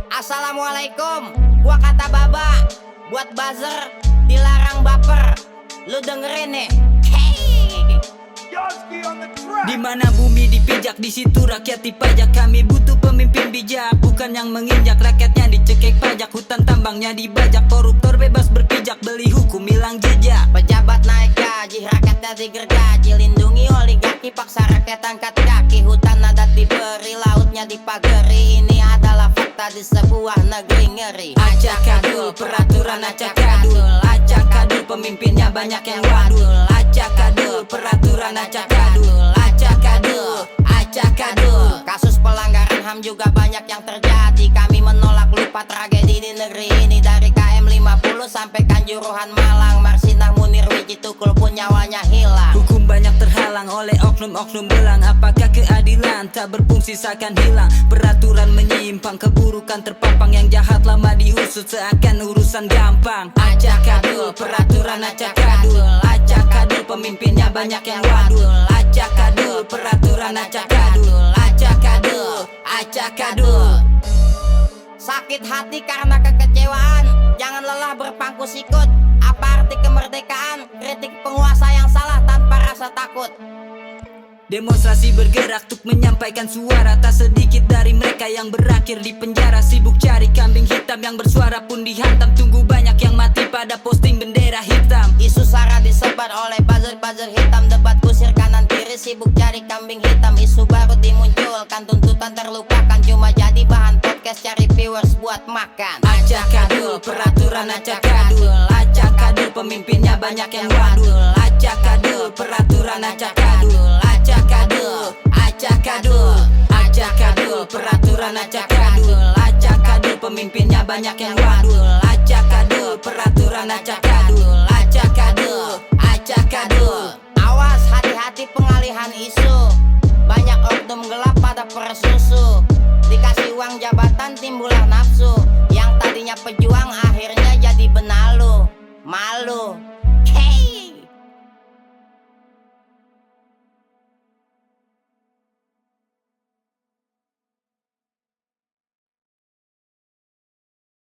Assalamualaikum, gua kata Baba. Buat buzzer, dilarang baper. Lu dengerin nih. Di mana bumi dipijak, di situ rakyat dipajak. Kami butuh pemimpin bijak, bukan yang menginjak. Rakyatnya dicekik pajak, hutan tambangnya dibajak. Koruptor bebas berpijak, beli hukum hilang jejak. Pejabat naik gaji, rakyatnya digergaji. Lindungi oligarki, paksa rakyat angkat kaki. Hutan adat diberi, lautnya dipagari. Ini adalah fakta di sebuah negeri ngeri. Acak adul, peraturan acak adul. Acak adul, pemimpinnya banyak yang wadul. Acak adul, peraturan acak adul. Acak adul, acak adul. Kasus pelanggaran HAM juga banyak yang terjadi. Kami menolak lupa tragedi di negeri ini. Dari KM 50 sampai Kanjuruhan Malang, Marsinah Munir Wiji Tukul pun nyawanya hilang. Hukum banyak terhalang oleh oknum-oknum belang. Apakah keadilan tak berfungsi seakan hilang? Peraturan menyimpang, keburukan terpampang. Yang jahat lama diusut seakan urusan gampang. Acak adul, peraturan acak adul. Acak adul, pemimpinnya banyak yang wadul. Acak adul, peraturan acak adul. Acak adul, acak adul. Sakit hati karena kekecewaan, jangan lelah berpangku sikut. Apa arti kemerdekaan? Kritik penguasa yang salah tanpa rasa takut. Demonstrasi bergerak untuk menyampaikan suara. Tak sedikit dari mereka yang berakhir di penjara. Sibuk cari kambing hitam, yang bersuara pun dihantam. Tunggu banyak yang mati pada posting bendera hitam. Isu sara disebar oleh buzzer-buzzer hitam. Debat kusir kanan kiri, sibuk cari kambing hitam. Isu baru dimunculkan, tuntutan terlupakan. Cuma jadi bahan podcast, cari viewers buat makan. Acak adul, peraturan acak adul. Acak adul, pemimpinnya banyak yang wadul. Acak adul, peraturan acak adul. Acak adul, acak adul. Acak adul, peraturan acak adul. Acak adul, pemimpinnya banyak yang wadul. Acak adul, peraturan acak adul. Acak adul, acak adul. Awas, hati-hati pengalihan isu. Banyak oknum gelap pada persusu. Dikasih uang jabatan timbullah nafsu. Yang tadinya pejuang akhirnya jadi benalu. Malu.